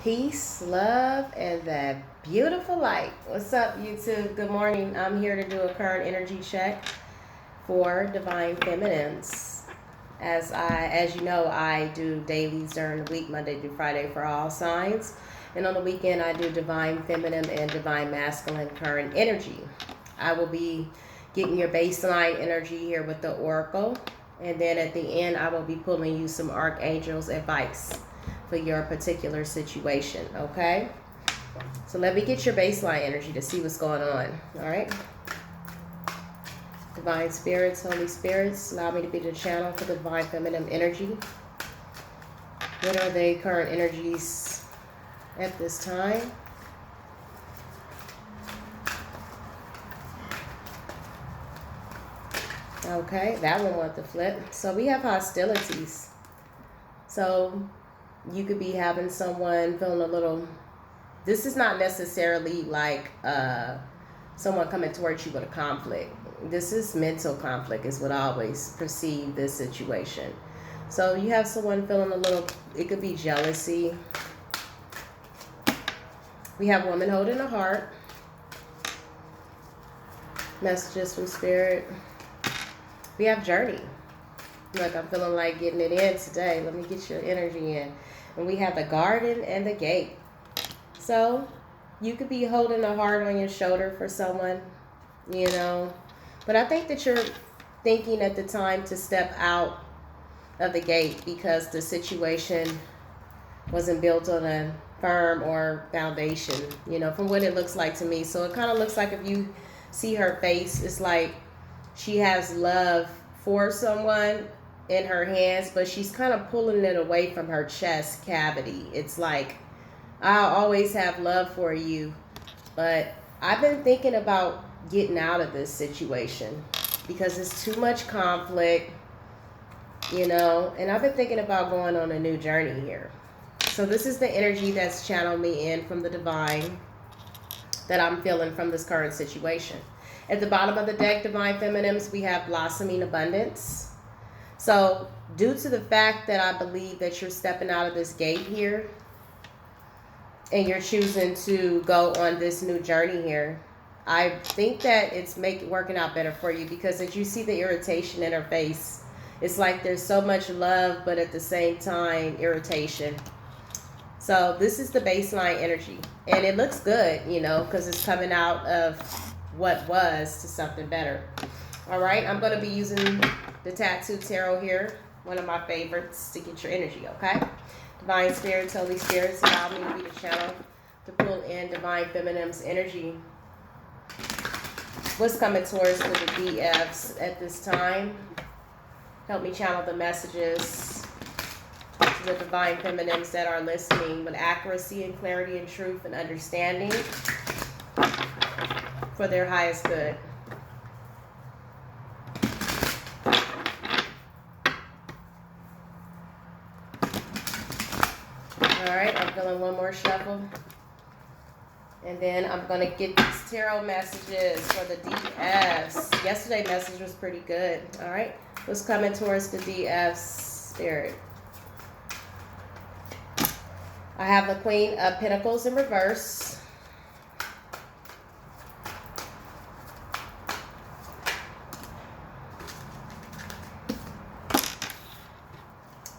Peace, love, and that beautiful light. What's up, YouTube? Good morning. I'm here to do a current energy check for Divine Feminines. As you know, I do dailies during the week, Monday through Friday for all signs. And on the weekend, I do Divine Feminine and Divine Masculine current energy. I will be getting your baseline energy here with the Oracle. And then at the end, I will be pulling you some Archangel's advice for your particular situation, okay? So let me get your baseline energy to see what's going on, all right? Divine spirits, Holy spirits, allow me to be the channel for the Divine Feminine energy. What are they current energies at this time? Okay, that one went to flip. So we have hostilities. So you could be having someone feeling a little, this is not necessarily like someone coming towards you with a conflict. This is mental conflict is what I always perceive this situation. So you have someone feeling a little, it could be jealousy. We have woman holding a heart. Messages from spirit. We have journey. Look, I'm feeling like getting it in today. Let me get your energy in. And we have the garden and the gate. So you could be holding a heart on your shoulder for someone, you know. But I think that you're thinking at the time to step out of the gate because the situation wasn't built on a firm or foundation, you know, from what it looks like to me. So it kind of looks like if you see her face, it's like she has love for someone in her hands, but she's kind of pulling it away from her chest cavity. It's like, I'll always have love for you, but I've been thinking about getting out of this situation because it's too much conflict, you know, and I've been thinking about going on a new journey here. So this is the energy that's channeled me in from the divine that I'm feeling from this current situation. At the bottom of the deck, Divine Feminines, we have blossoming abundance. So due to the fact that I believe that you're stepping out of this gate here and you're choosing to go on this new journey here, I think that it's working out better for you because as you see the irritation in her face, it's like there's so much love, but at the same time, irritation. So this is the baseline energy. And it looks good, you know, because it's coming out of what was to something better. All right, I'm going to be using the Tattoo Tarot here, one of my favorites, to get your energy, okay? Divine spirits, Holy spirits, allow me to be the channel to pull in Divine Feminine's energy. What's coming towards the DFs at this time? Help me channel the messages to the Divine Feminines that are listening with accuracy and clarity and truth and understanding for their highest good. All right, I'm feeling one more shuffle. And then I'm going to get these tarot messages for the DFs. Yesterday's message was pretty good. All right, what's coming towards the DFs, Spirit? I have the Queen of Pentacles in reverse.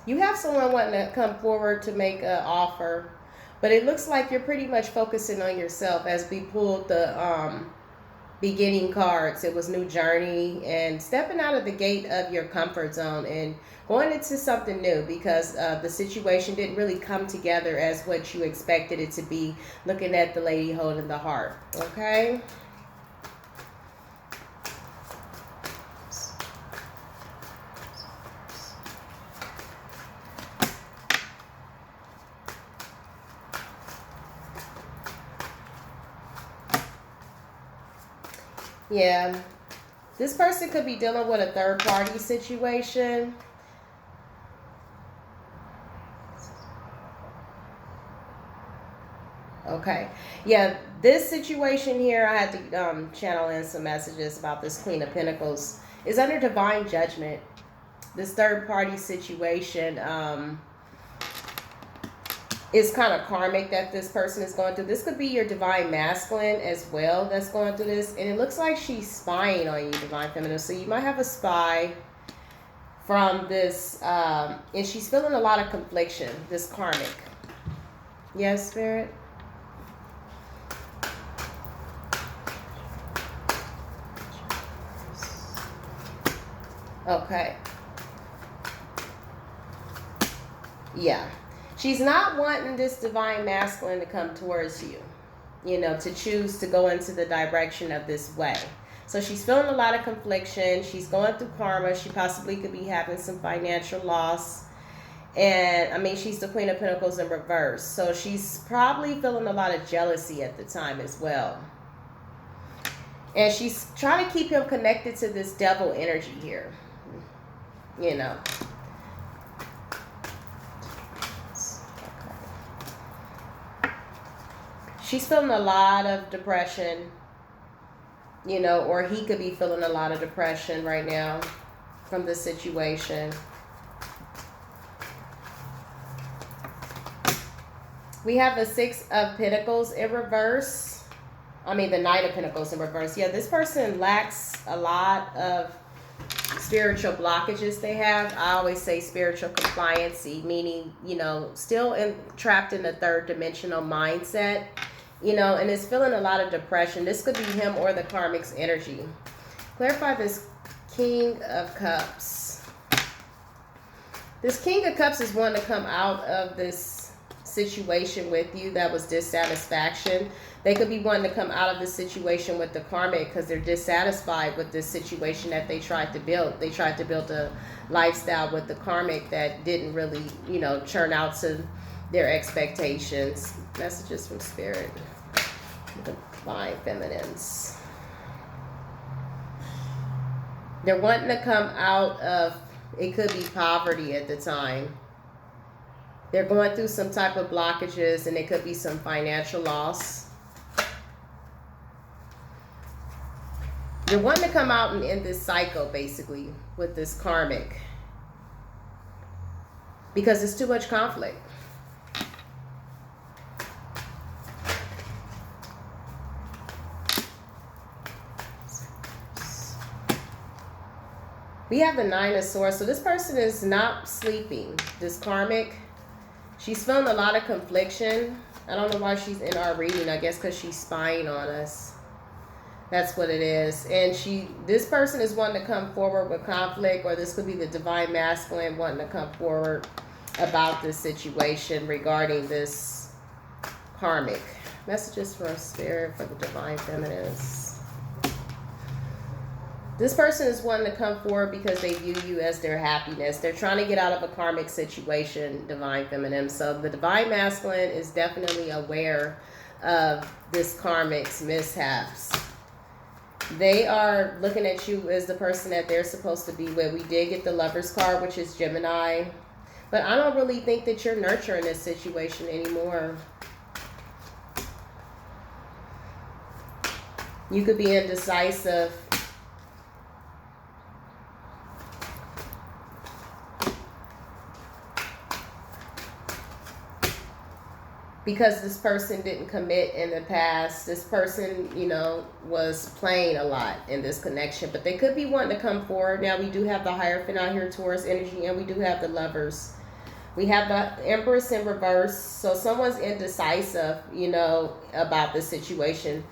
You have someone wanting to come forward to make an offer, but it looks like you're pretty much focusing on yourself. As we pulled the beginning cards, it was new journey and stepping out of the gate of your comfort zone and going into something new because the situation didn't really come together as what you expected it to be, looking at the lady holding the heart, okay? Yeah, this person could be dealing with a third-party situation. Okay, yeah, this situation here, I had to channel in some messages about this Queen of Pentacles, is under divine judgment. This third-party situation It's kind of karmic that this person is going through. This could be your divine masculine as well that's going through this. And it looks like she's spying on you, divine feminine. So you might have a spy from this, and she's feeling a lot of confliction, this karmic. Yes, Spirit? Okay. Yeah. She's not wanting this divine masculine to come towards you, you know, to choose to go into the direction of this way. So she's feeling a lot of confliction. She's going through karma. She possibly could be having some financial loss. And, I mean, she's the Queen of Pentacles in reverse. So she's probably feeling a lot of jealousy at the time as well. And she's trying to keep him connected to this devil energy here, you know. She's feeling a lot of depression, you know, or he could be feeling a lot of depression right now from this situation. We have the Six of Pentacles in reverse. I mean, the Knight of Pentacles in reverse. Yeah, this person lacks a lot of spiritual blockages they have. I always say spiritual compliancy, meaning, you know, still trapped in the third dimensional mindset. You know, and is feeling a lot of depression. This could be him or the karmic's energy. Clarify this King of Cups. This King of Cups is wanting to come out of this situation with you that was dissatisfaction. They could be wanting to come out of the situation with the karmic because they're dissatisfied with this situation that they tried to build. They tried to build a lifestyle with the karmic that didn't really, you know, churn out to their expectations. Messages from Spirit. Divine Feminines. They're wanting to come out of, it could be poverty at the time. They're going through some type of blockages and it could be some financial loss. They're wanting to come out and end this cycle basically with this karmic because it's too much conflict. We have the Nine of Swords. So this person is not sleeping. This karmic, she's feeling a lot of confliction. I don't know why she's in our reading. I guess because she's spying on us. That's what it is. And this person is wanting to come forward with conflict, or this could be the divine masculine wanting to come forward about this situation regarding this karmic. Messages from Spirit for the divine feminines. This person is wanting to come forward because they view you as their happiness. They're trying to get out of a karmic situation, divine feminine. So the divine masculine is definitely aware of this karmic's mishaps. They are looking at you as the person that they're supposed to be with. We did get the Lover's card, which is Gemini. But I don't really think that you're nurturing this situation anymore. You could be indecisive. Because this person didn't commit in the past. This person, you know, was playing a lot in this connection. But they could be wanting to come forward. Now, we do have the Hierophant out here, Taurus energy, and we do have the Lovers. We have the Empress in reverse. So someone's indecisive, you know, about the situation.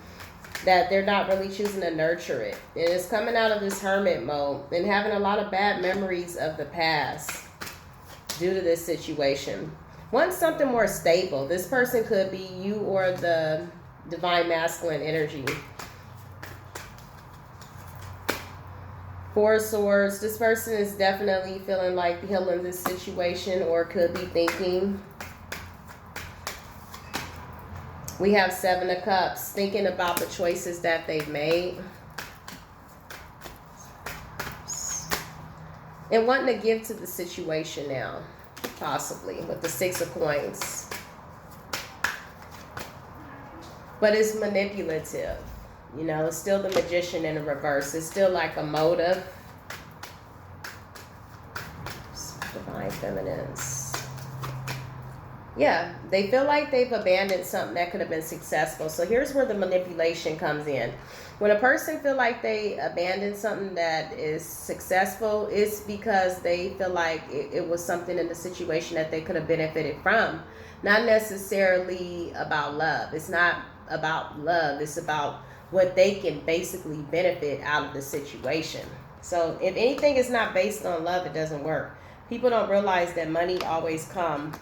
That they're not really choosing to nurture it. And it's coming out of this hermit mode and having a lot of bad memories of the past due to this situation. Want something more stable. This person could be you or the divine masculine energy. Four of Swords. This person is definitely feeling like healing this situation or could be thinking. We have Seven of Cups. Thinking about the choices that they've made. And wanting to give to the situation now. Possibly with the Six of Coins. But it's manipulative. You know, it's still the Magician in the reverse. It's still like a motive. Divine Feminines. Yeah, they feel like they've abandoned something that could have been successful. So here's where the manipulation comes in. When a person feel like they abandoned something that is successful, it's because they feel like it was something in the situation that they could have benefited from. Not necessarily about love. It's not about love. It's about what they can basically benefit out of the situation. So if anything is not based on love, it doesn't work. People don't realize that money always comes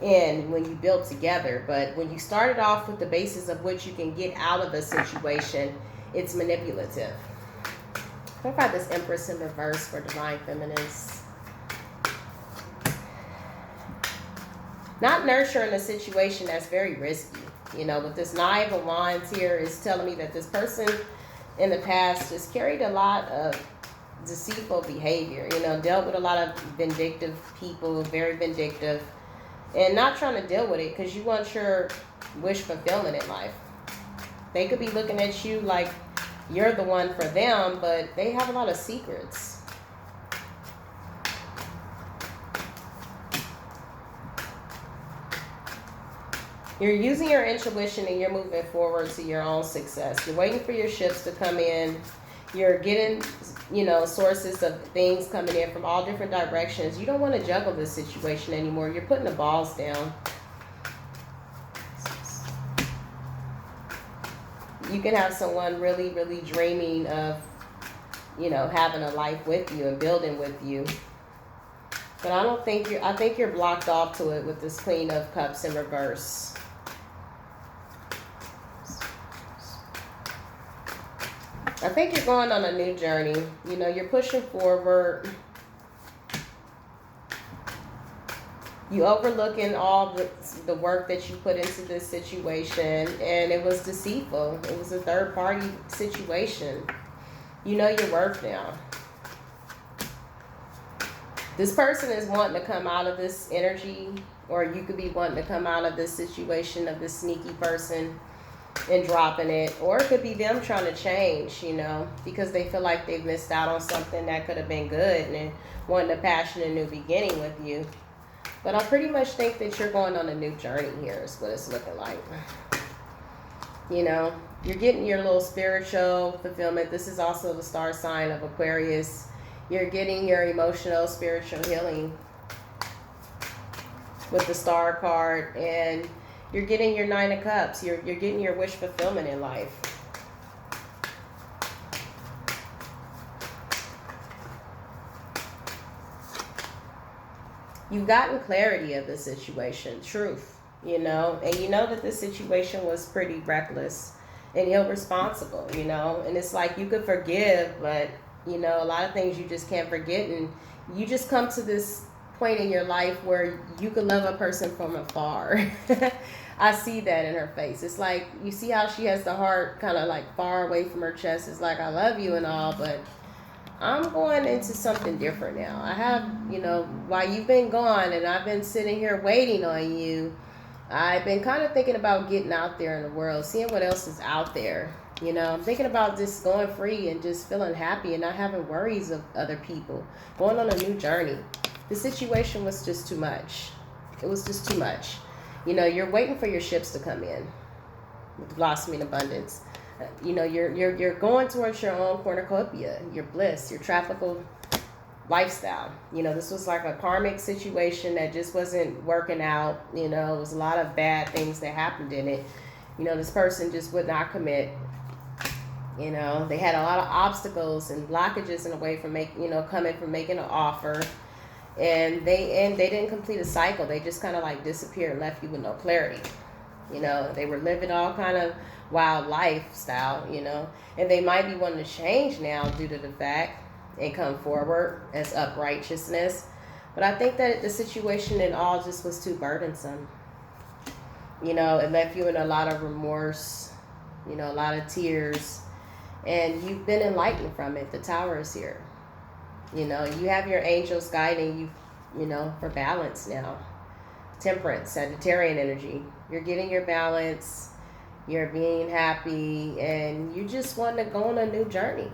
in when you build together, but when you started off with the basis of what you can get out of a situation, it's manipulative. What about this Empress in reverse for Divine Feminines? Not nurturing a situation that's very risky. You know, with this Knight of Wands here is telling me that this person in the past just carried a lot of deceitful behavior, you know, dealt with a lot of vindictive people, very vindictive, and not trying to deal with it because you want your wish fulfillment in life. They could be looking at you like you're the one for them, but they have a lot of secrets. You're using your intuition and you're moving forward to your own success. You're waiting for your ships to come in. You're getting, you know, sources of things coming in from all different directions. You don't want to juggle this situation anymore. You're putting the balls down. You can have someone really, really dreaming of, you know, having a life with you and building with you. But I don't think I think you're blocked off to it with this Queen of Cups in reverse. I think you're going on a new journey. You know, you're pushing forward. You overlooking all the work that you put into this situation, and it was deceitful. It was a third party situation. You know your worth now. This person is wanting to come out of this energy, or you could be wanting to come out of this situation of this sneaky person and dropping it, or it could be them trying to change, you know, because they feel like they've missed out on something that could have been good and wanting a passionate new beginning with you. But I pretty much think that you're going on a new journey here is what it's looking like. You know, you're getting your little spiritual fulfillment. This is also the star sign of Aquarius. You're getting your emotional, spiritual healing with the star card, and you're getting your Nine of Cups. You're getting your wish fulfillment in life. You've gotten clarity of the situation, truth, you know, and you know that this situation was pretty reckless and irresponsible, you know, and it's like you could forgive, but, you know, a lot of things you just can't forget, and you just come to this point in your life where you can love a person from afar. I see that in her face. It's like, you see how she has the heart kind of like far away from her chest. It's like, I love you and all, but I'm going into something different now. I have, you know, while you've been gone and I've been sitting here waiting on you, I've been kind of thinking about getting out there in the world, seeing what else is out there. You know, I'm thinking about just going free and just feeling happy and not having worries of other people, going on a new journey. The situation was just too much. It was just too much. You know, you're waiting for your ships to come in with blossoming abundance. You know, you're going towards your own cornucopia, your bliss, your tropical lifestyle. You know, this was like a karmic situation that just wasn't working out. You know, it was a lot of bad things that happened in it. You know, this person just would not commit. You know, they had a lot of obstacles and blockages in a way from coming from making an offer. And they didn't complete a cycle. They just kind of like disappeared and left you with no clarity. You know, they were living all kind of wild lifestyle, you know, and they might be wanting to change now due to the fact and come forward as uprighteousness. But I think that the situation in all just was too burdensome. You know, it left you in a lot of remorse, you know, a lot of tears, and you've been enlightened from it. The Tower is here. You know, you have your angels guiding you, you know, for balance now. Temperance, Sagittarian energy. You're getting your balance. You're being happy. And you just want to go on a new journey.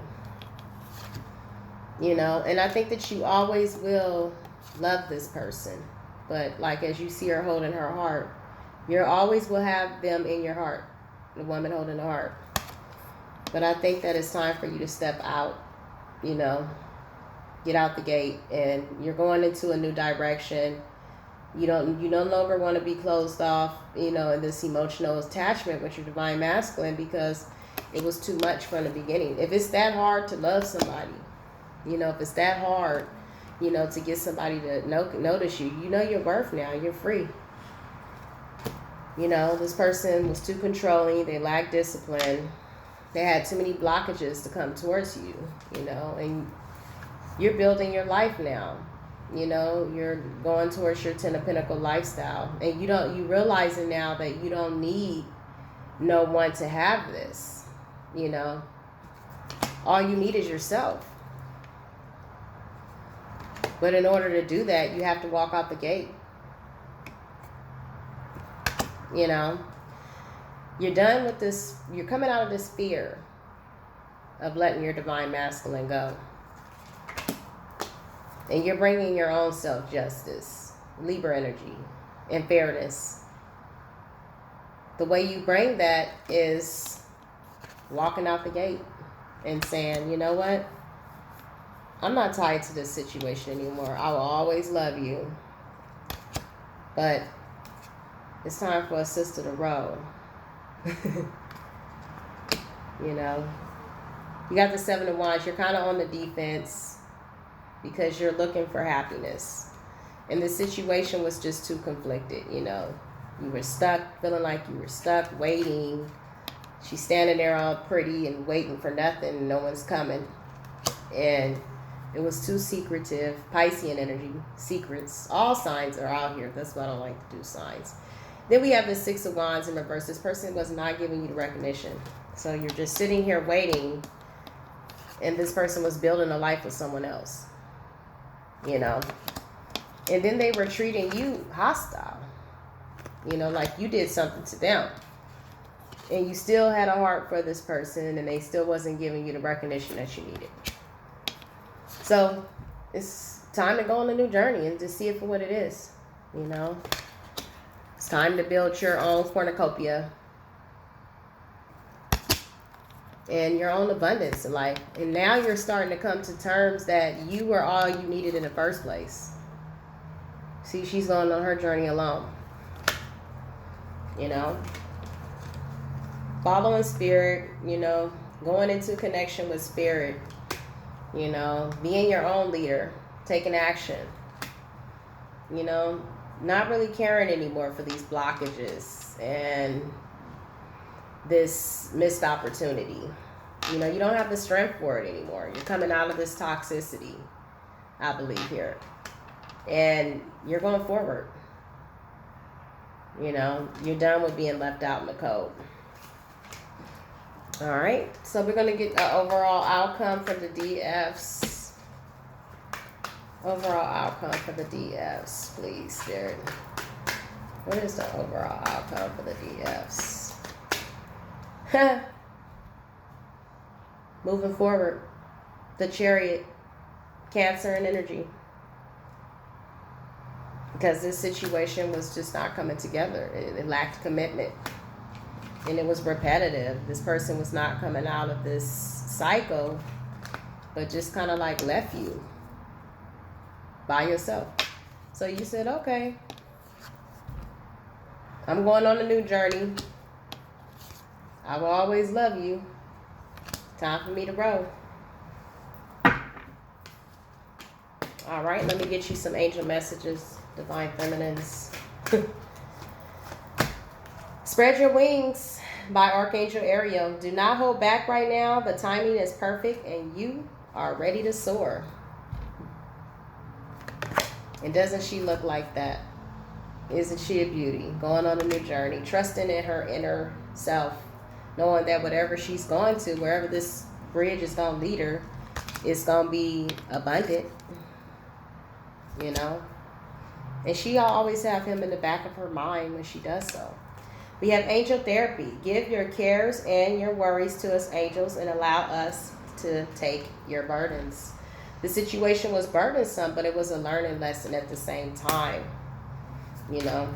You know, and I think that you always will love this person. But like as you see her holding her heart, you always will have them in your heart, the woman holding the heart. But I think that it's time for you to step out, you know, get out the gate, and you're going into a new direction. You no longer want to be closed off, you know, in this emotional attachment with your divine masculine, because it was too much from the beginning. If it's that hard to love somebody, you know, if it's that hard, you know, to get somebody to notice you, you know your worth now. You're free. You know, this person was too controlling. They lacked discipline. They had too many blockages to come towards you, you know, and you're building your life now. You know, you're going towards your 10 of Pentacles lifestyle, and you realizing now that you don't need no one to have this. You know, all you need is yourself. But in order to do that, you have to walk out the gate. You know, you're done with this. You're coming out of this fear of letting your divine masculine go. And you're bringing your own self-justice, Libra energy, and fairness. The way you bring that is walking out the gate and saying, you know what? I'm not tied to this situation anymore. I will always love you. But it's time for a sister to roll. You know? You got the 7 of Wands. You're kind of on the defense because you're looking for happiness. And the situation was just too conflicted, you know. You were stuck, feeling like you were stuck, waiting. She's standing there all pretty and waiting for nothing. No one's coming. And it was too secretive. Piscean energy, secrets. All signs are out here. That's why I don't like to do signs. Then we have the 6 of Wands in reverse. This person was not giving you the recognition. So you're just sitting here waiting, and this person was building a life with someone else. You know? And then they were treating you hostile. You know, like you did something to them. And you still had a heart for this person, and they still wasn't giving you the recognition that you needed. So it's time to go on a new journey and just see it for what it is. You know? It's time to build your own cornucopia and your own abundance in life. And now you're starting to come to terms that you were all you needed in the first place. See, she's going on her journey alone. You know? Following spirit, you know, going into connection with spirit, you know, being your own leader, taking action, you know, not really caring anymore for these blockages and this missed opportunity. You know, you don't have the strength for it anymore. You're coming out of this toxicity, I believe here. And you're going forward. You know, you're done with being left out in the cold. All right, so we're going to get an overall outcome for the DFs. Overall outcome for the DFs, please, Spirit. What is the overall outcome for the DFs? Moving forward, the Chariot, Cancer and energy. Because this situation was just not coming together. It lacked commitment. And it was repetitive. This person was not coming out of this cycle, but just kind of like left you by yourself. So you said, okay, I'm going on a new journey. I will always love you. Time for me to roll. All right, let me get you some angel messages, divine feminines. Spread your wings by Archangel Ariel. Do not hold back right now. The timing is perfect and you are ready to soar. And doesn't she look like that? Isn't she a beauty? Going on a new journey, trusting in her inner self, knowing that whatever she's going to, wherever this bridge is going to lead her, it's going to be abundant. You know? And she always have him in the back of her mind when she does so. We have angel therapy. Give your cares and your worries to us angels and allow us to take your burdens. The situation was burdensome, but it was a learning lesson at the same time. You know,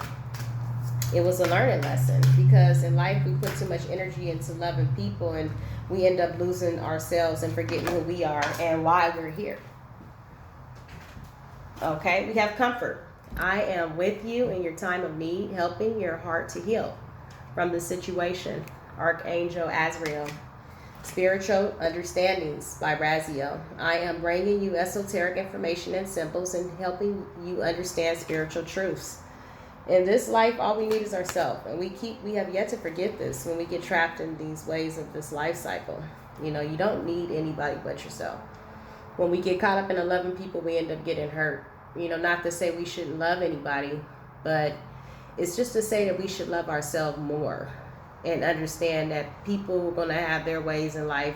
it was a learning lesson, because in life we put too much energy into loving people, and we end up losing ourselves and forgetting who we are and why we're here. Okay, we have comfort. I am with you in your time of need, helping your heart to heal from the situation. Archangel Azrael. Spiritual Understandings by Raziel. I am bringing you esoteric information and symbols and helping you understand spiritual truths. In this life, all we need is ourselves, and we have yet to forget this when we get trapped in these ways of this life cycle. You know, you don't need anybody but yourself. When we get caught up in loving people, we end up getting hurt. You know, not to say we shouldn't love anybody, but it's just to say that we should love ourselves more, and understand that people are going to have their ways in life,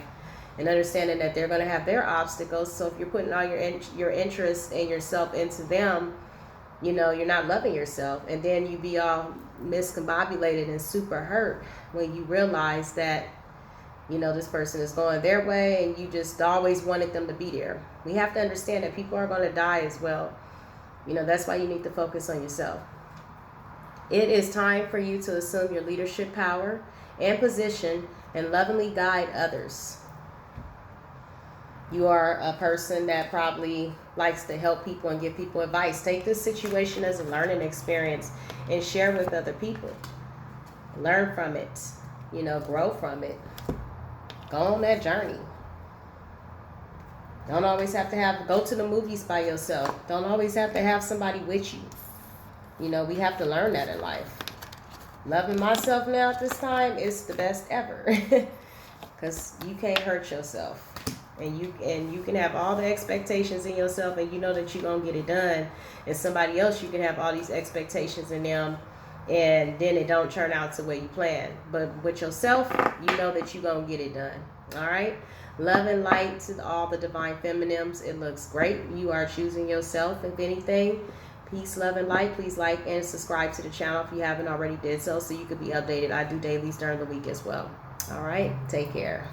and understanding that they're going to have their obstacles. So if you're putting all your interest and yourself into them, you know, you're not loving yourself, and then you be all miscombobulated and super hurt when you realize that, you know, this person is going their way and you just always wanted them to be there. We have to understand that people are going to die as well. You know, that's why you need to focus on yourself. It is time for you to assume your leadership power and position and lovingly guide others. You are a person that probably likes to help people and give people advice. Take this situation as a learning experience and share with other people. Learn from it, you know, grow from it. Go on that journey. Don't always have to go to the movies by yourself. Don't always have to have somebody with you. You know, we have to learn that in life. Loving myself now at this time is the best ever. Because you can't hurt yourself. And you can have all the expectations in yourself, and you know that you're going to get it done. And somebody else, you can have all these expectations in them, and then it don't turn out the way you plan. But with yourself, you know that you're going to get it done. All right? Love and light to all the divine feminines. It looks great. You are choosing yourself, if anything. Peace, love, and light. Please like and subscribe to the channel if you haven't already did so you could be updated. I do dailies during the week as well. All right? Take care.